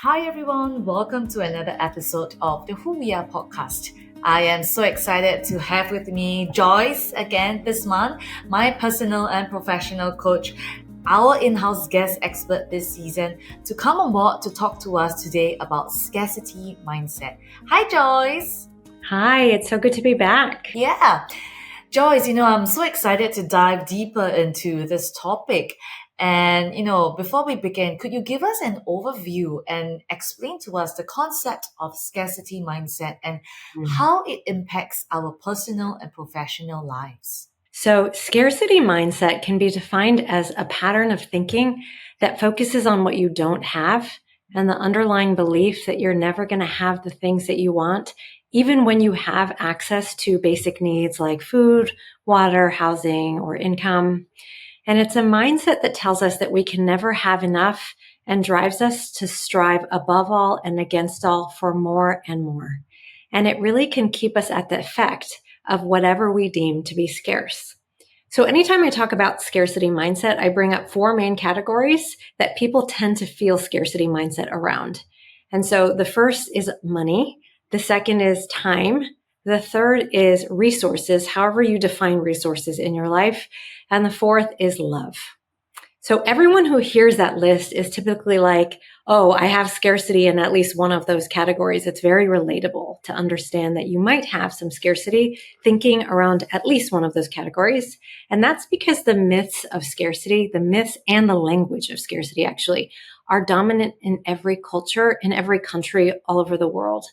Hi everyone, welcome to another episode of the Who We Are podcast. I am so excited to have with me Joyce again this month, my personal and professional coach, our in-house guest expert this season, to come on board to talk to us today about scarcity mindset. Hi Joyce! Hi, it's so good to be back. Yeah. Joyce, I'm so excited to dive deeper into this topic. And, before we begin, could you give us an overview and explain to us the concept of scarcity mindset and how it impacts our personal and professional lives? So, scarcity mindset can be defined as a pattern of thinking that focuses on what you don't have and the underlying belief that you're never going to have the things that you want, even when you have access to basic needs like food, water, housing, or income. And it's a mindset that tells us that we can never have enough and drives us to strive above all and against all for more and more. And it really can keep us at the effect of whatever we deem to be scarce. So anytime I talk about scarcity mindset, I bring up four main categories that people tend to feel scarcity mindset around. And so the first is money. The second is time. The third is resources, however you define resources in your life. And the fourth is love. So everyone who hears that list is typically like, oh, I have scarcity in at least one of those categories. It's very relatable to understand that you might have some scarcity thinking around at least one of those categories. And that's because the myths of scarcity, the myths and the language of scarcity actually are dominant in every culture, in every country all over the world.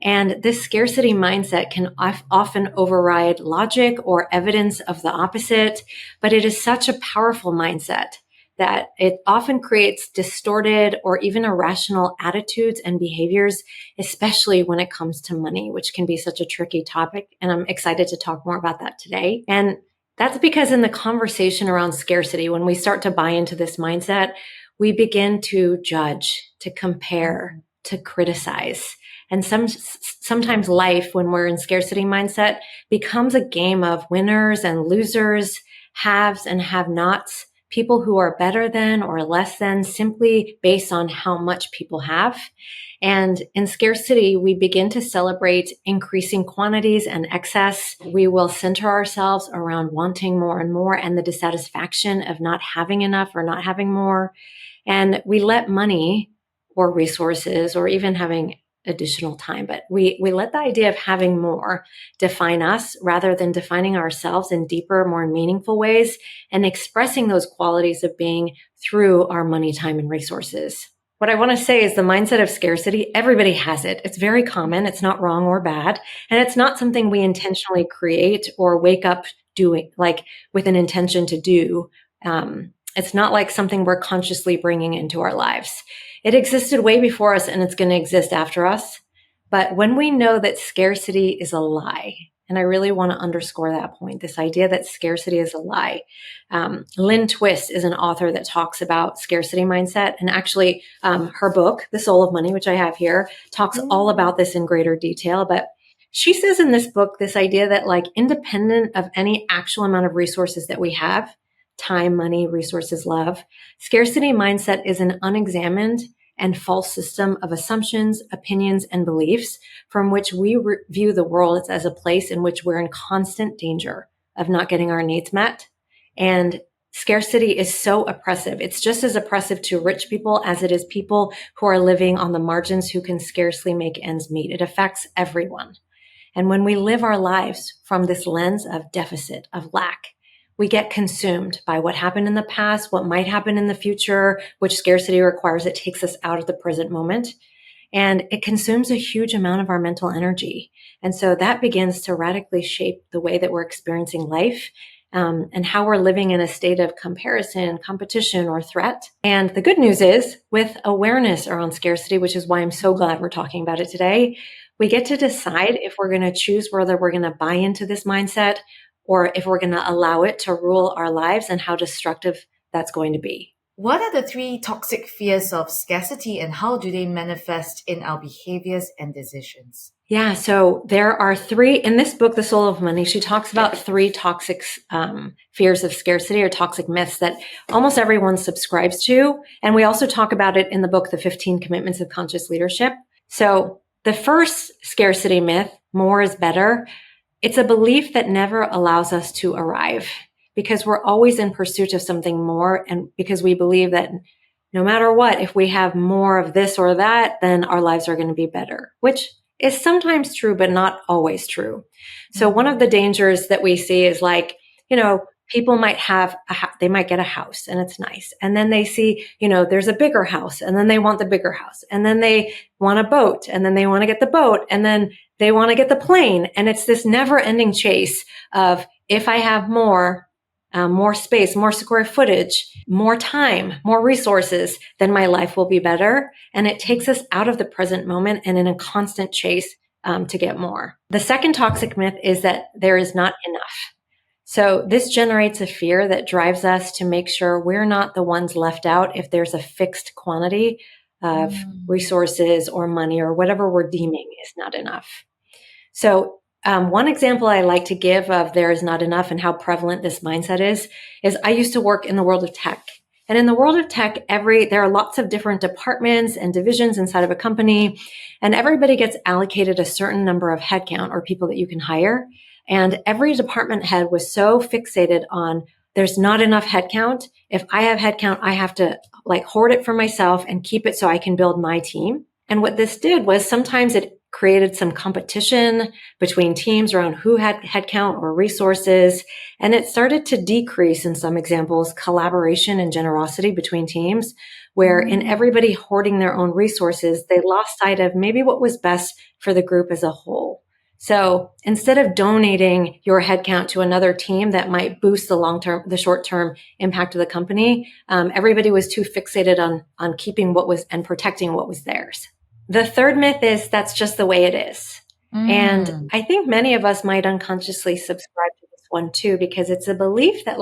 And this scarcity mindset can often override logic or evidence of the opposite, but it is such a powerful mindset that it often creates distorted or even irrational attitudes and behaviors, especially when it comes to money, which can be such a tricky topic. And I'm excited to talk more about that today. And that's because in the conversation around scarcity, when we start to buy into this mindset, we begin to judge, to compare, to criticize. And sometimes life, when we're in scarcity mindset, becomes a game of winners and losers, haves and have-nots, people who are better than or less than simply based on how much people have. And in scarcity, we begin to celebrate increasing quantities and excess. We will center ourselves around wanting more and more and the dissatisfaction of not having enough or not having more. And we let money or resources or even having additional time, but we let the idea of having more define us rather than defining ourselves in deeper, more meaningful ways and expressing those qualities of being through our money, time, and resources. What I want to say is the mindset of scarcity, everybody has it. It's very common. It's not wrong or bad. And it's not something we intentionally create or wake up doing, like with an intention to do. It's not like something we're consciously bringing into our lives. It existed way before us and it's going to exist after us. But when we know that scarcity is a lie, and I really want to underscore that point, this idea that scarcity is a lie. Lynn Twist is an author that talks about scarcity mindset. And actually, her book, The Soul of Money, which I have here, talks all about this in greater detail. But she says in this book, this idea that like independent of any actual amount of resources that we have, time, money, resources, love, scarcity mindset is an unexamined and false system of assumptions, opinions, and beliefs from which we view the world as a place in which we're in constant danger of not getting our needs met. And scarcity is so oppressive. It's just as oppressive to rich people as it is people who are living on the margins who can scarcely make ends meet. It affects everyone. And when we live our lives from this lens of deficit, of lack, we get consumed by what happened in the past, what might happen in the future, which scarcity requires. It takes us out of the present moment. And it consumes a huge amount of our mental energy. And so that begins to radically shape the way that we're experiencing life and how we're living in a state of comparison, competition, or threat. And the good news is, with awareness around scarcity, which is why I'm so glad we're talking about it today, we get to decide if we're going to choose whether we're going to buy into this mindset or if we're going to allow it to rule our lives and how destructive that's going to be. What are the three toxic fears of scarcity and how do they manifest in our behaviors and decisions? Yeah, so there are three in this book, The Soul of Money. She talks about three toxic fears of scarcity or toxic myths that almost everyone subscribes to. And we also talk about it in the book, The 15 Commitments of Conscious Leadership. So the first scarcity myth, more is better. It's a belief that never allows us to arrive because we're always in pursuit of something more. And because we believe that no matter what, if we have more of this or that, then our lives are going to be better, which is sometimes true, but not always true. So one of the dangers that we see is like, people might have they might get a house and it's nice. And then they see, there's a bigger house and then they want the bigger house. And then they want a boat and then they want to get the boat and then they want to get the plane. And it's this never ending chase of if I have more space, more square footage, more time, more resources, then my life will be better. And it takes us out of the present moment and in a constant chase to get more. The second toxic myth is that there is not enough. So this generates a fear that drives us to make sure we're not the ones left out if there's a fixed quantity of resources or money or whatever we're deeming is not enough. So one example I like to give of there is not enough and how prevalent this mindset is I used to work in the world of tech. And in the world of tech, there are lots of different departments and divisions inside of a company, and everybody gets allocated a certain number of headcount or people that you can hire. And every department head was so fixated on there's not enough headcount. If I have headcount, I have to hoard it for myself and keep it so I can build my team. And what this did was sometimes it created some competition between teams around who had headcount or resources. And it started to decrease, in some examples, collaboration and generosity between teams, where in everybody hoarding their own resources, they lost sight of maybe what was best for the group as a whole. So instead of donating your headcount to another team that might boost the short-term impact of the company, everybody was too fixated on keeping what was and protecting what was theirs. The third myth is that's just the way it is. And I think many of us might unconsciously subscribe to this one too, because it's a belief that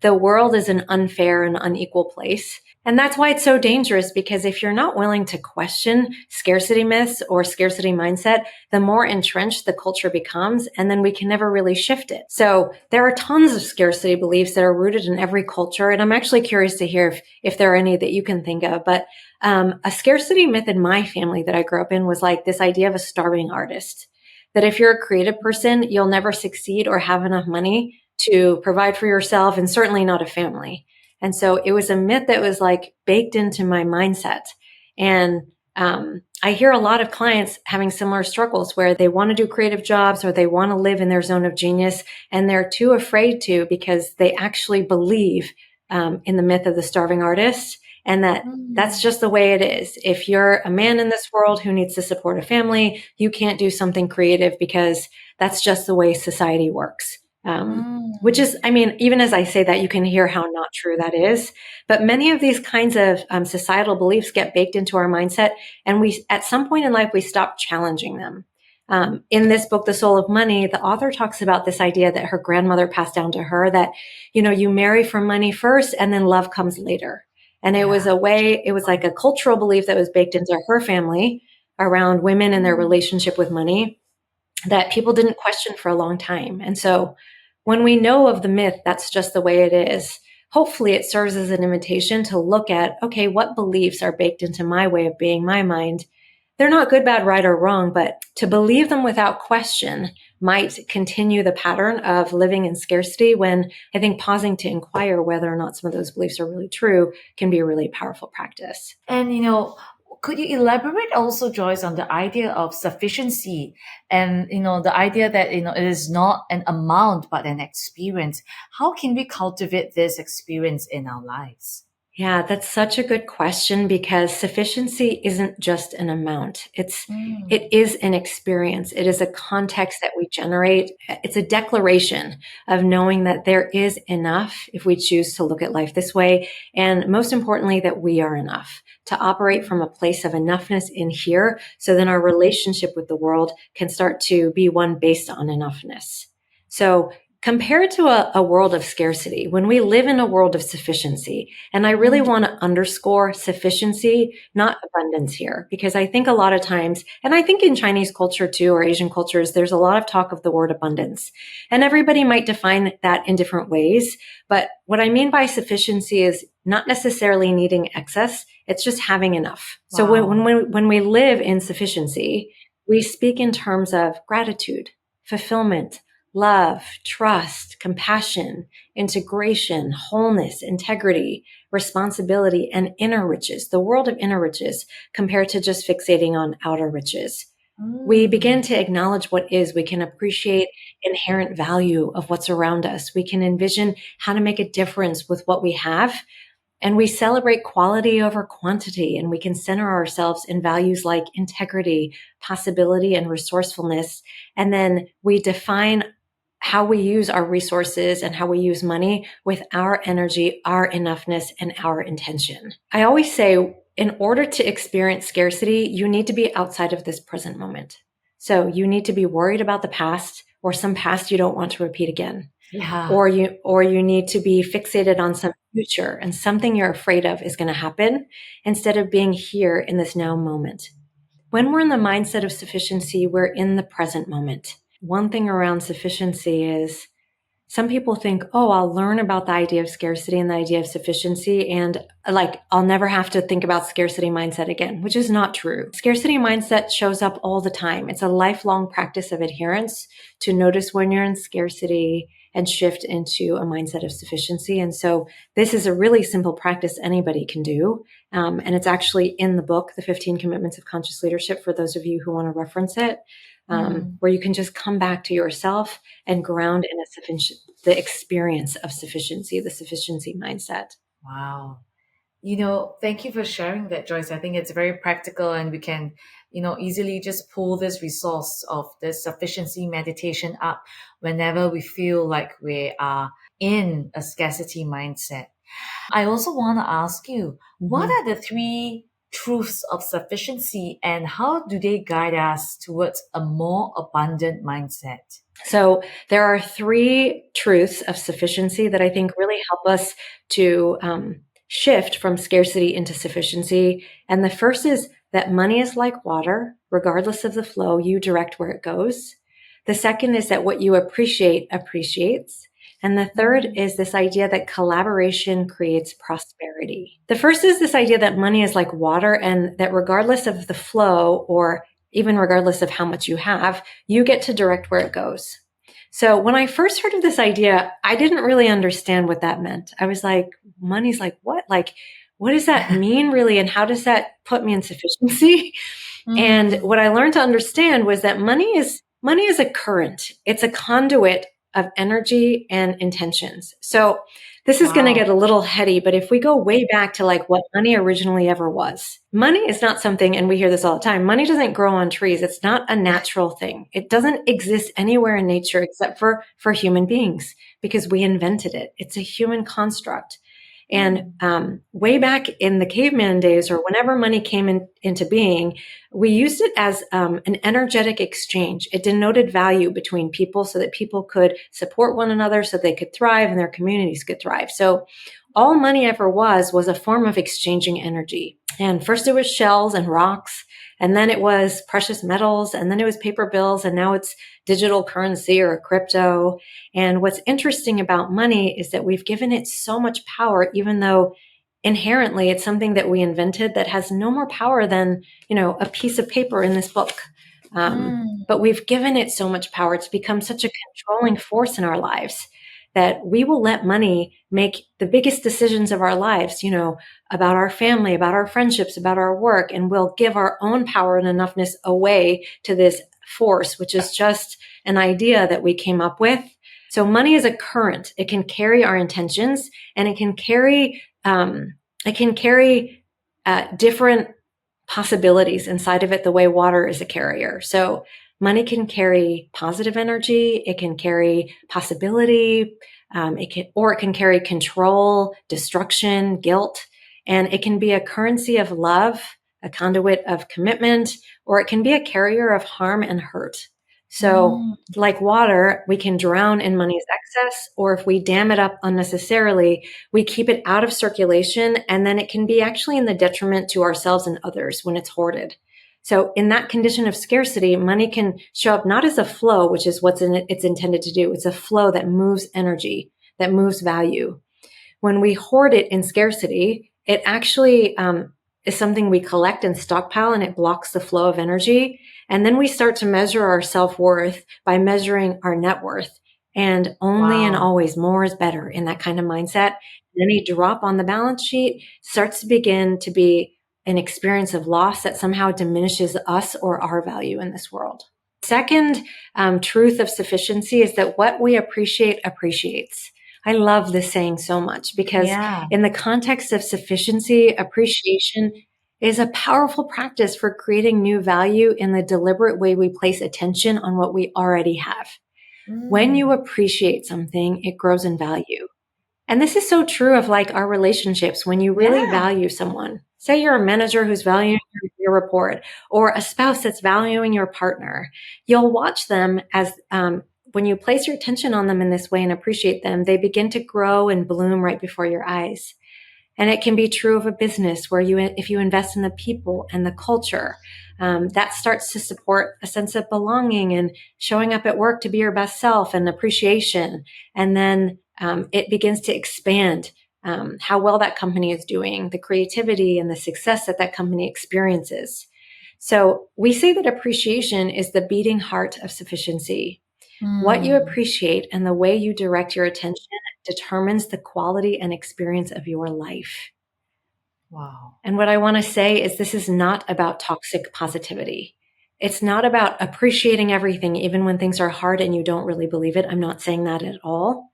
the world is an unfair and unequal place. And that's why it's so dangerous, because if you're not willing to question scarcity myths or scarcity mindset, the more entrenched the culture becomes, and then we can never really shift it. So there are tons of scarcity beliefs that are rooted in every culture. And I'm actually curious to hear if there are any that you can think of. But a scarcity myth in my family that I grew up in was this idea of a starving artist, that if you're a creative person, you'll never succeed or have enough money to provide for yourself, and certainly not a family. And so it was a myth that was baked into my mindset. And I hear a lot of clients having similar struggles where they want to do creative jobs or they want to live in their zone of genius, and they're too afraid to because they actually believe in the myth of the starving artist, and that's just the way it is. If you're a man in this world who needs to support a family, you can't do something creative because that's just the way society works. Which is, even as I say that, you can hear how not true that is. But many of these kinds of societal beliefs get baked into our mindset, and at some point in life, we stop challenging them. In this book, The Soul of Money, the author talks about this idea that her grandmother passed down to her that, you marry for money first and then love comes later. And it was like a cultural belief that was baked into her family around women and their relationship with money that people didn't question for a long time. And so when we know of the myth, that's just the way it is, hopefully it serves as an invitation to look at, okay, what beliefs are baked into my way of being, my mind? They're not good, bad, right, or wrong, but to believe them without question might continue the pattern of living in scarcity, when I think pausing to inquire whether or not some of those beliefs are really true can be a really powerful practice. And, could you elaborate also, Joyce, on the idea of sufficiency and, the idea that, it is not an amount, but an experience? How can we cultivate this experience in our lives? Yeah, that's such a good question, because sufficiency isn't just an amount. It is an experience. It is a context that we generate. It's a declaration of knowing that there is enough if we choose to look at life this way. And most importantly, that we are enough to operate from a place of enoughness in here. So then our relationship with the world can start to be one based on enoughness. So compared to a world of scarcity, when we live in a world of sufficiency, and I really want to underscore sufficiency, not abundance here, because I think a lot of times, and I think in Chinese culture too, or Asian cultures, there's a lot of talk of the word abundance, and everybody might define that in different ways. But what I mean by sufficiency is not necessarily needing excess. It's just having enough. Wow. So when we live in sufficiency, we speak in terms of gratitude, fulfillment, love, trust, compassion, integration, wholeness, integrity, responsibility, and inner riches, the world of inner riches, compared to just fixating on outer riches. We begin to acknowledge what is. We can appreciate inherent value of what's around us. We can envision how to make a difference with what we have. And we celebrate quality over quantity, and we can center ourselves in values like integrity, possibility, and resourcefulness. And then we define how we use our resources and how we use money with our energy, our enoughness, and our intention. I always say, in order to experience scarcity, you need to be outside of this present moment. So you need to be worried about the past or some past you don't want to repeat again. Yeah. Or you need to be fixated on some future and something you're afraid of is going to happen instead of being here in this now moment. When we're in the mindset of sufficiency, we're in the present moment. One thing around sufficiency is some people think, oh, I'll learn about the idea of scarcity and the idea of sufficiency, and like, I'll never have to think about scarcity mindset again, which is not true. Scarcity mindset shows up all the time. It's a lifelong practice of adherence to notice when you're in scarcity and shift into a mindset of sufficiency. And so this is a really simple practice anybody can do. And it's actually in the book, The 15 Commitments of Conscious Leadership, for those of you who want to reference it. Where you can just come back to yourself and ground in the experience of sufficiency, the sufficiency mindset. Wow. Thank you for sharing that, Joyce. I think it's very practical, and we can, easily just pull this resource of the sufficiency meditation up whenever we feel like we are in a scarcity mindset. I also want to ask you, what are the 3 truths of sufficiency, and how do they guide us towards a more abundant mindset? So there are 3 truths of sufficiency that I think really help us to shift from scarcity into sufficiency. And the first is that money is like water. Regardless of the flow, you direct where it goes. The second is that what you appreciate appreciates. And the third is this idea that collaboration creates prosperity. The first is this idea that money is like water, and that regardless of the flow, or even regardless of how much you have, you get to direct where it goes. So when I first heard of this idea, I didn't really understand what that meant. I was like, money's like what? Like, what does that mean really? And how does that put me in sufficiency? And what I learned to understand was that money is a current. It's a conduit of energy and intentions. So this is going to get a little heady, but if we go way back to like what money originally ever was, money is not something, and we hear this all the time, money doesn't grow on trees. It's not a natural thing. It doesn't exist anywhere in nature except for human beings, because we invented it. It's a human construct. And way back in the caveman days, or whenever money came into being, we used it as an energetic exchange. It denoted value between people so that people could support one another, so they could thrive and their communities could thrive. So all money ever was a form of exchanging energy. And first it was shells and rocks, and then it was precious metals, and then it was paper bills, and now it's digital currency or crypto. And what's interesting about money is that we've given it so much power, even though inherently it's something that we invented that has no more power than, a piece of paper in this book. But we've given it so much power. It's become such a controlling force in our lives that we will let money make the biggest decisions of our lives, about our family, about our friendships, about our work, and we'll give our own power and enoughness away to this force, which is just an idea that we came up with. So money is a current. It can carry our intentions, and it can carry different possibilities inside of it, the way water is a carrier. So money can carry positive energy. It can carry possibility. It can carry control, destruction, guilt, and it can be a currency of love, a conduit of commitment, or it can be a carrier of harm and hurt. So like water, we can drown in money's excess, or if we dam it up unnecessarily, we keep it out of circulation, and then it can be actually in the detriment to ourselves and others when it's hoarded. So in that condition of scarcity, money can show up not as a flow, which is what's in it, it's intended to do. It's a flow that moves energy, that moves value. When we hoard it in scarcity, it actually is something we collect and stockpile, and it blocks the flow of energy. And then we start to measure our self-worth by measuring our net worth. And only and always more is better in that kind of mindset. Any drop on the balance sheet starts to begin to be an experience of loss that somehow diminishes us or our value in this world. Second truth of sufficiency is that what we appreciate appreciates. I love this saying so much because in the context of sufficiency, appreciation is a powerful practice for creating new value in the deliberate way we place attention on what we already have. When you appreciate something, it grows in value. And this is so true of like our relationships. When you really value someone, say you're a manager who's valuing your report, or a spouse that's valuing your partner, you'll watch them as, when you place your attention on them in this way and appreciate them, they begin to grow and bloom right before your eyes. And it can be true of a business where if you invest in the people and the culture, that starts to support a sense of belonging and showing up at work to be your best self and appreciation. And then it begins to expand how well that company is doing, the creativity and the success that that company experiences. So we say that appreciation is the beating heart of sufficiency. What you appreciate and the way you direct your attention determines the quality and experience of your life. Wow. And what I want to say is this is not about toxic positivity. It's not about appreciating everything, even when things are hard and you don't really believe it. I'm not saying that at all.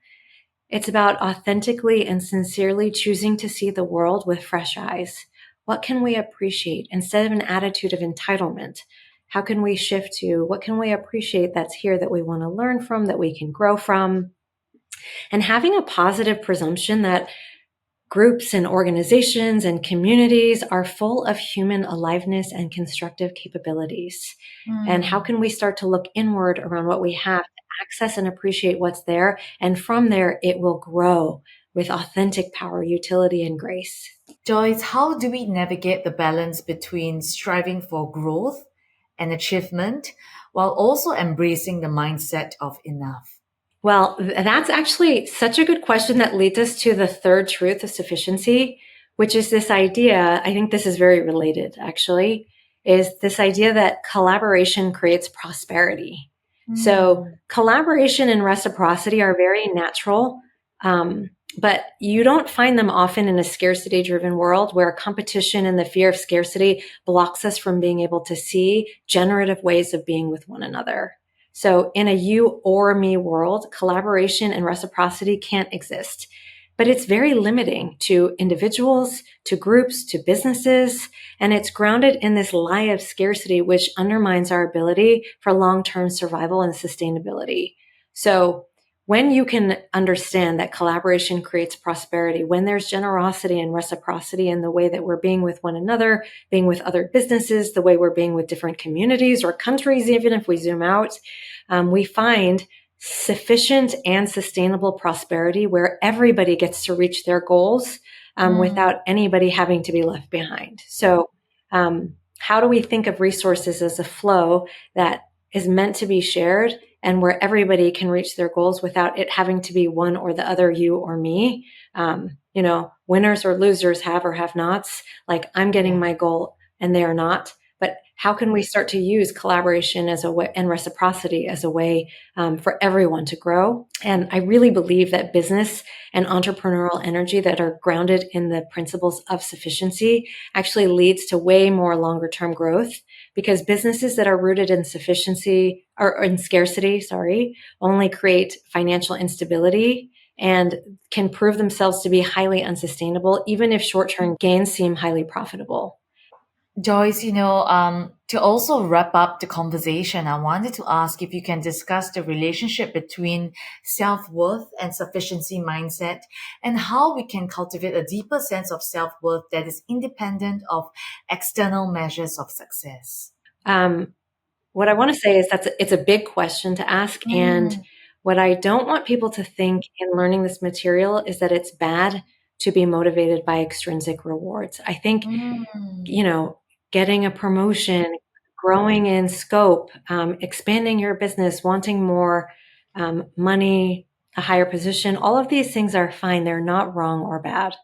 It's about authentically and sincerely choosing to see the world with fresh eyes. What can we appreciate instead of an attitude of entitlement? How can we shift to what can we appreciate that's here that we want to learn from, that we can grow from? And having a positive presumption that groups and organizations and communities are full of human aliveness and constructive capabilities. And how can we start to look inward around what we have to access and appreciate what's there? And from there, it will grow with authentic power, utility, and grace. Joyce, how do we navigate the balance between striving for growth and achievement while also embracing the mindset of enough? Well, that's actually such a good question that leads us to the third truth of sufficiency, which is this idea, I think this is very related actually, is this idea that collaboration creates prosperity. So collaboration and reciprocity are very natural, but you don't find them often in a scarcity-driven world where competition and the fear of scarcity blocks us from being able to see generative ways of being with one another. So in a you or me world, collaboration and reciprocity can't exist. But it's very limiting to individuals, to groups, to businesses, and it's grounded in this lie of scarcity, which undermines our ability for long-term survival and sustainability. So when you can understand that collaboration creates prosperity, when there's generosity and reciprocity in the way that we're being with one another, being with other businesses, the way we're being with different communities or countries, even if we zoom out, we find sufficient and sustainable prosperity where everybody gets to reach their goals without anybody having to be left behind. So how do we think of resources as a flow that is meant to be shared and where everybody can reach their goals without it having to be one or the other, you or me? Winners or losers, have or have nots. Like I'm getting my goal and they are not. But how can we start to use collaboration as a way and reciprocity as a way for everyone to grow? And I really believe that business and entrepreneurial energy that are grounded in the principles of sufficiency actually leads to way more longer term growth, because businesses that are rooted in sufficiency or in scarcity, only create financial instability and can prove themselves to be highly unsustainable, even if short-term gains seem highly profitable. Joyce, to also wrap up the conversation, I wanted to ask if you can discuss the relationship between self-worth and sufficiency mindset and how we can cultivate a deeper sense of self-worth that is independent of external measures of success. what I want to say is it's a big question to ask. And Mm, what I don't want people to think in learning this material is that it's bad to be motivated by extrinsic rewards. I think, mm, you know, getting a promotion, growing in scope, expanding your business, wanting more money, a higher position, all of these things are fine. They're not wrong or bad.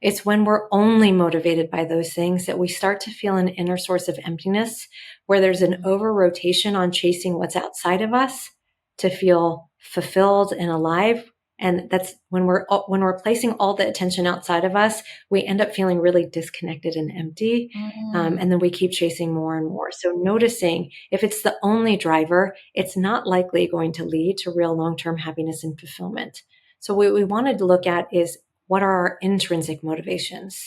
It's when we're only motivated by those things that we start to feel an inner source of emptiness where there's an over rotation on chasing what's outside of us to feel fulfilled and alive. And that's when we're placing all the attention outside of us, we end up feeling really disconnected and empty. mm, And then we keep chasing more and more. So noticing if it's the only driver, it's not likely going to lead to real long-term happiness and fulfillment. So what we wanted to look at is what are our intrinsic motivations?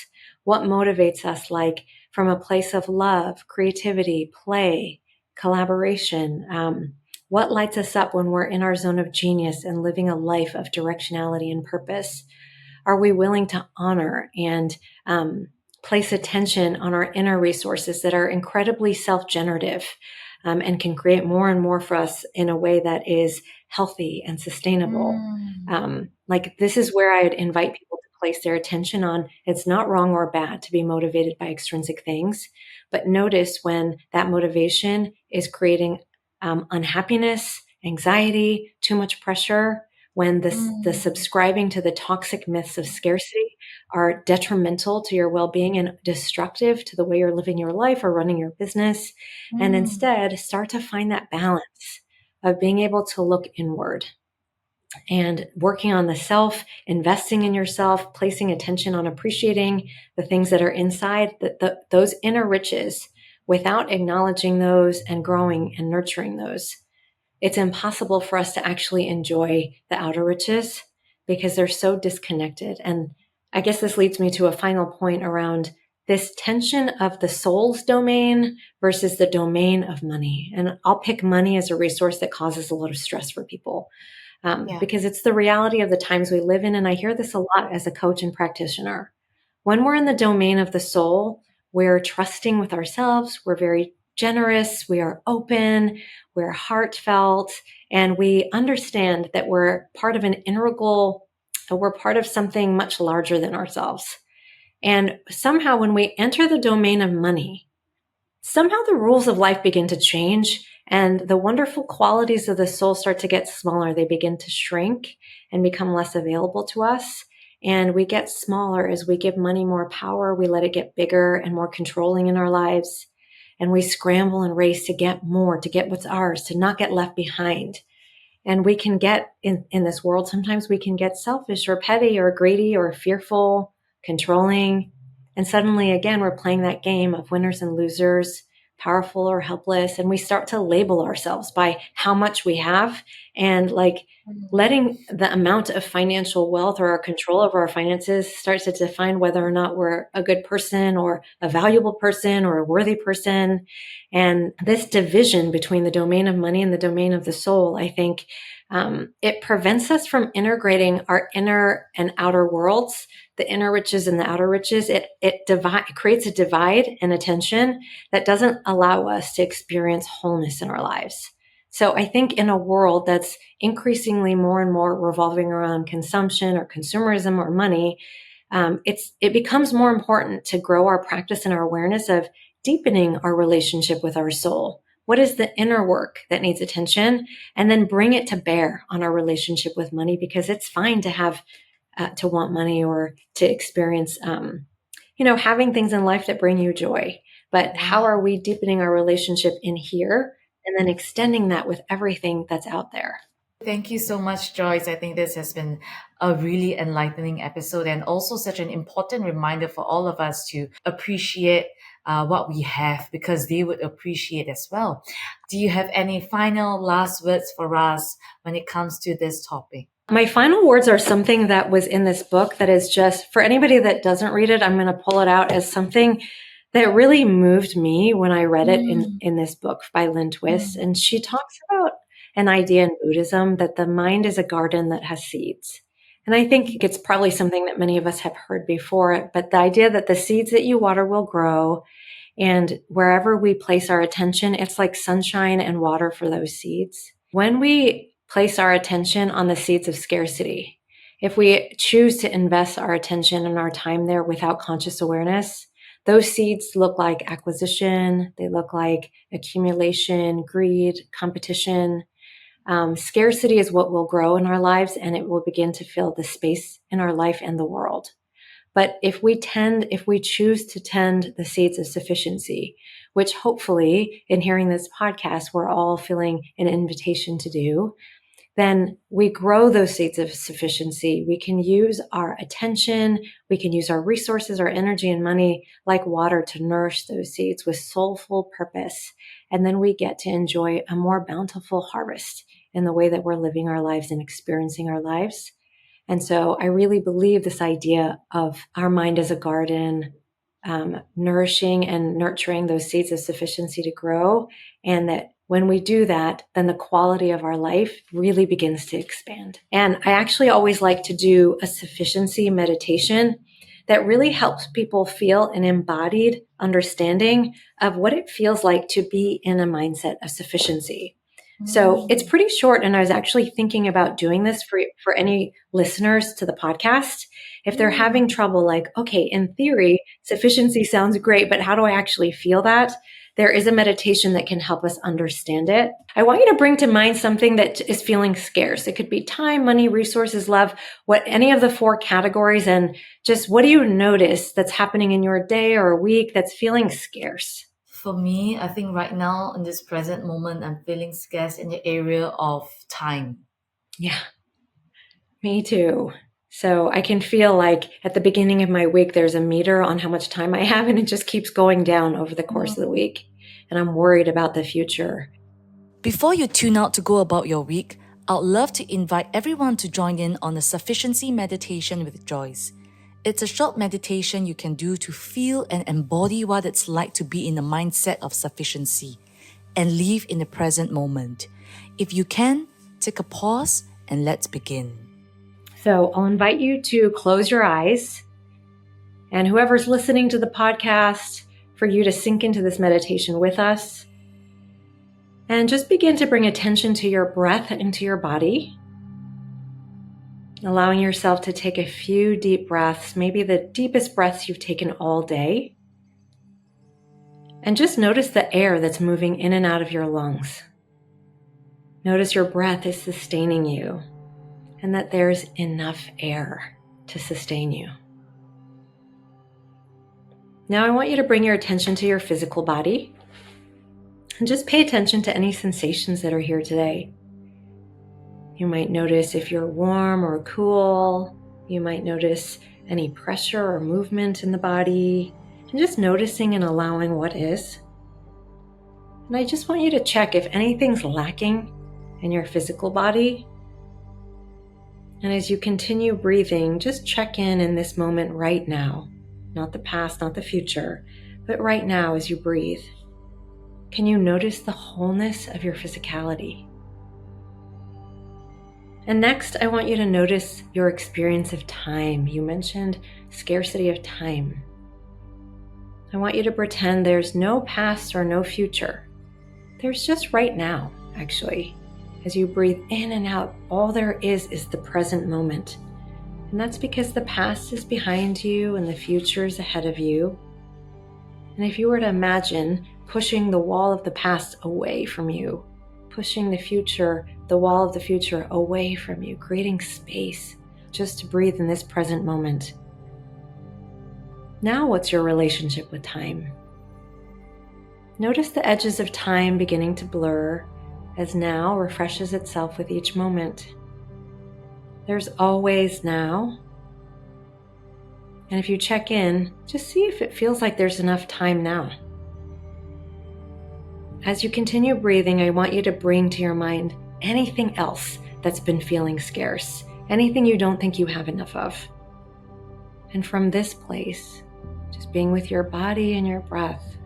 What motivates us, like from a place of love, creativity, play, collaboration? What lights us up when we're in our zone of genius and living a life of directionality and purpose? Are we willing to honor and place attention on our inner resources that are incredibly self-generative and can create more and more for us in a way that is healthy and sustainable? mm, Like this is where I'd invite people to place their attention on. It's not wrong or bad to be motivated by extrinsic things, but notice when that motivation is creating unhappiness, anxiety, too much pressure, when the mm, subscribing to the toxic myths of scarcity are detrimental to your well-being and destructive to the way you're living your life or running your business. And mm, instead start to find that balance of being able to look inward and working on the self, investing in yourself, placing attention on appreciating the things that are inside, those inner riches, without acknowledging those and growing and nurturing those. It's impossible for us to actually enjoy the outer riches because they're so disconnected. And I guess this leads me to a final point around this tension of the soul's domain versus the domain of money. And I'll pick money as a resource that causes a lot of stress for people yeah. because it's the reality of the times we live in. And I hear this a lot as a coach and practitioner. When we're in the domain of the soul, we're trusting with ourselves, we're very generous, we are open, we're heartfelt, and we understand that we're part of an integral, we're part of something much larger than ourselves. And somehow when we enter the domain of money, somehow the rules of life begin to change and the wonderful qualities of the soul start to get smaller. They begin to shrink and become less available to us. And we get smaller as we give money more power. We let it get bigger and more controlling in our lives. And we scramble and race to get more, to get what's ours, to not get left behind. And we can get in this world, sometimes we can get selfish or petty or greedy or fearful, controlling. And suddenly, again, we're playing that game of winners and losers, powerful or helpless. And we start to label ourselves by how much we have and like letting the amount of financial wealth or our control over our finances starts to define whether or not we're a good person or a valuable person or a worthy person. And this division between the domain of money and the domain of the soul, I think it prevents us from integrating our inner and outer worlds, the inner riches and the outer riches. It creates a divide and a tension that doesn't allow us to experience wholeness in our lives. So I think in a world that's increasingly more and more revolving around consumption or consumerism or money, it becomes more important to grow our practice and our awareness of deepening our relationship with our soul. What is the inner work that needs attention? And then bring it to bear on our relationship with money, because it's fine to have, to want money or to experience, having things in life that bring you joy. But how Wow. are we deepening our relationship in here and then extending that with everything that's out there? Thank you so much, Joyce. I think this has been a really enlightening episode and also such an important reminder for all of us to appreciate what we have because they would appreciate as well. Do you have any final last words for us when it comes to this topic? My final words are something that was in this book that is just, for anybody that doesn't read it, I'm going to pull it out as something that really moved me when I read it Mm, in this book by Lynn Twist. mm, And she talks about an idea in Buddhism that the mind is a garden that has seeds. And I think it's probably something that many of us have heard before, but the idea that the seeds that you water will grow, And wherever we place our attention, it's like sunshine and water for those seeds. When we place our attention on the seeds of scarcity, if we choose to invest our attention and our time there without conscious awareness, those seeds look like acquisition, they look like accumulation, greed, competition. Scarcity is what will grow in our lives, and it will begin to fill the space in our life and the world. But if we choose to tend the seeds of sufficiency, which hopefully in hearing this podcast, we're all feeling an invitation to do, then we grow those seeds of sufficiency. We can use our attention, we can use our resources, our energy and money like water to nourish those seeds with soulful purpose. And then we get to enjoy a more bountiful harvest in the way that we're living our lives and experiencing our lives. And so I really believe this idea of our mind as a garden, nourishing and nurturing those seeds of sufficiency to grow, and that when we do that, then the quality of our life really begins to expand. And I actually always like to do a sufficiency meditation that really helps people feel an embodied understanding of what it feels like to be in a mindset of sufficiency. So it's pretty short, and I was actually thinking about doing this for any listeners to the podcast. If they're having trouble, like, okay, in theory, sufficiency sounds great, but how do I actually feel that? There is a meditation that can help us understand it. I want you to bring to mind something that is feeling scarce. It could be time, money, resources, love, any of the 4 categories, and just what do you notice that's happening in your day or week that's feeling scarce? For me, I think right now in this present moment, I'm feeling scarce in the area of time. Yeah, me too. So I can feel like at the beginning of my week, there's a meter on how much time I have, and it just keeps going down over the course of the week. And I'm worried about the future. Before you tune out to go about your week, I'd love to invite everyone to join in on a sufficiency meditation with Joyce. It's a short meditation you can do to feel and embody what it's like to be in a mindset of sufficiency and live in the present moment. If you can, take a pause and let's begin. So I'll invite you to close your eyes, and whoever's listening to the podcast, for you to sink into this meditation with us. And just begin to bring attention to your breath into your body. Allowing yourself to take a few deep breaths, maybe the deepest breaths you've taken all day. And just notice the air that's moving in and out of your lungs. Notice your breath is sustaining you, and that there's enough air to sustain you. Now I want you to bring your attention to your physical body, and just pay attention to any sensations that are here today. You might notice if you're warm or cool. You might notice any pressure or movement in the body, and just noticing and allowing what is. And I just want you to check if anything's lacking in your physical body. And as you continue breathing, just check in this moment right now, not the past, not the future, but right now as you breathe. Can you notice the wholeness of your physicality? And next, I want you to notice your experience of time. You mentioned scarcity of time. I want you to pretend there's no past or no future. There's just right now, actually. As you breathe in and out, all there is the present moment. And that's because the past is behind you and the future is ahead of you. And if you were to imagine pushing the wall of the past away from you, pushing the wall of the future away from you, creating space just to breathe in this present moment. Now, what's your relationship with time? Notice the edges of time beginning to blur as now refreshes itself with each moment. There's always now. And if you check in, just see if it feels like there's enough time now. As you continue breathing, I want you to bring to your mind anything else that's been feeling scarce, anything you don't think you have enough of. And from this place, just being with your body and your breath,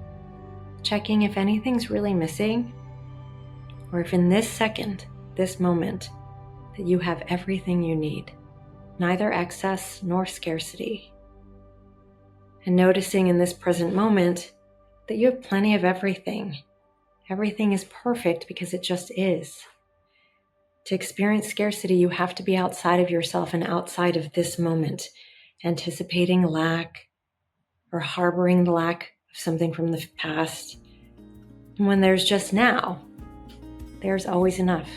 checking if anything's really missing, or if in this second, this moment, that you have everything you need, neither excess nor scarcity. And noticing in this present moment that you have plenty of everything. Everything is perfect because it just is. To experience scarcity, you have to be outside of yourself and outside of this moment, anticipating lack or harboring the lack of something from the past. And when there's just now, there's always enough.